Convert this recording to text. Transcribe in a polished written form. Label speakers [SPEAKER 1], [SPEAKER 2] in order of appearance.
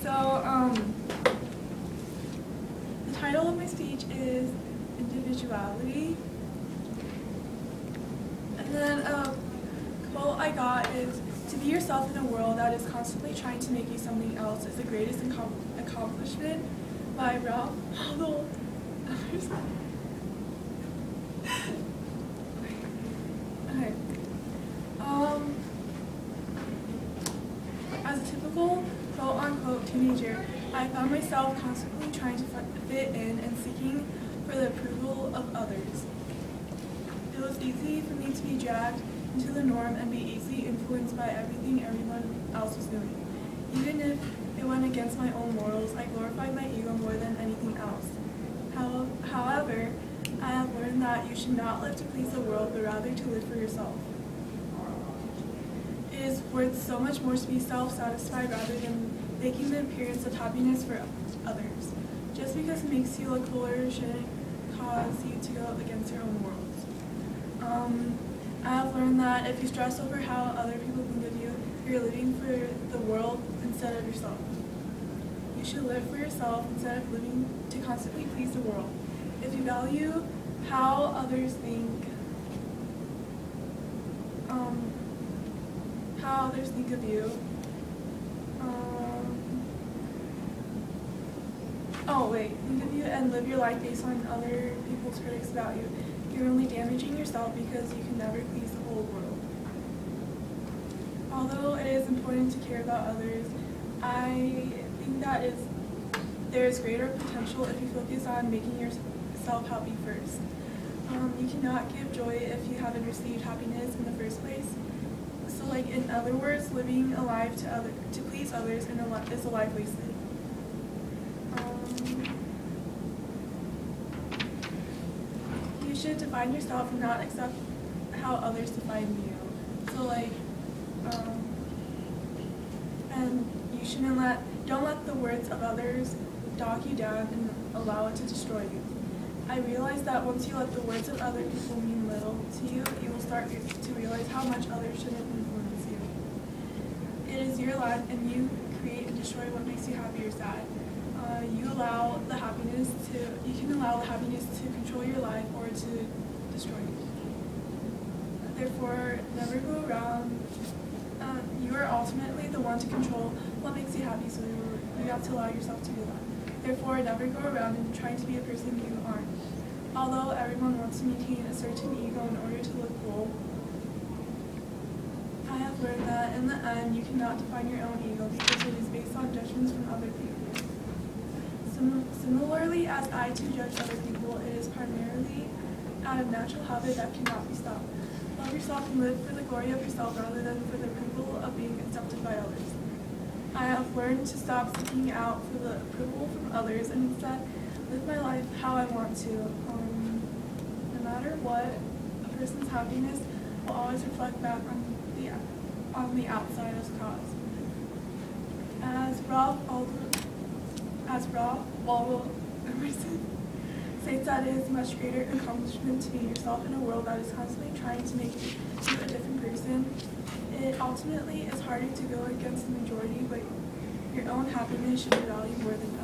[SPEAKER 1] The title of my speech is Individuality. And then a quote I got is, "To be yourself in a world that is constantly trying to make you something else is the greatest accomplishment," by Ralph Waldo Emerson. Okay. As a typical quote-unquote teenager, I found myself constantly trying to fit in and seeking for the approval of others. It was easy for me to be dragged into the norm and be easily influenced by everything everyone else was doing. Even if it went against my own morals, I glorified my ego more than anything else. However, I have learned that you should not live to please the world, but rather to live for yourself. It is worth so much more to be self-satisfied rather than making the appearance of happiness for others. Just because it makes you look cooler shouldn't cause you to go against your own morals. I have learned that if you stress over how other people think of you, you're living for the world instead of yourself. You should live for yourself instead of living to constantly please the world. If you value how others think of you, think of you and live your life based on other people's critics about you, you're only damaging yourself because you can never please the whole world. Although it is important to care about others, I think that there is greater potential if you focus on making yourself happy first. You cannot give joy if you haven't received happiness in the first place. So, in other words, living a life to please others is a life wasted. You should define yourself and not accept how others define you. So, and you don't let the words of others dog you down and allow it to destroy you. I realized that once you let the words of other people mean little to you, you will start to realize how much others shouldn't influence you. It is your life, and you create and destroy what makes you happy or sad. You can allow the happiness to control your life or to destroy you. Therefore, never go around. You are ultimately the one to control what makes you happy, so you have to allow yourself to do that. Therefore, never go around and trying to be a person you aren't. Although everyone wants to maintain a certain ego in order to look cool, I have learned that in the end, you cannot define your own ego because it is based on judgments from other people. Similarly, as I too judge other people, it is primarily out of natural habit that cannot be stopped. Love yourself and live for the glory of yourself rather than for the approval of being accepted by others. I have learned to stop seeking out for the approval from others and instead live my life how I want to. No matter what, a person's happiness will always reflect back on the outside as cause. As Ralph Waldo Emerson states that it is a much greater accomplishment to be yourself in a world that is constantly trying to make you a different person. It ultimately is harder to go against the majority, but your own happiness should be valued more than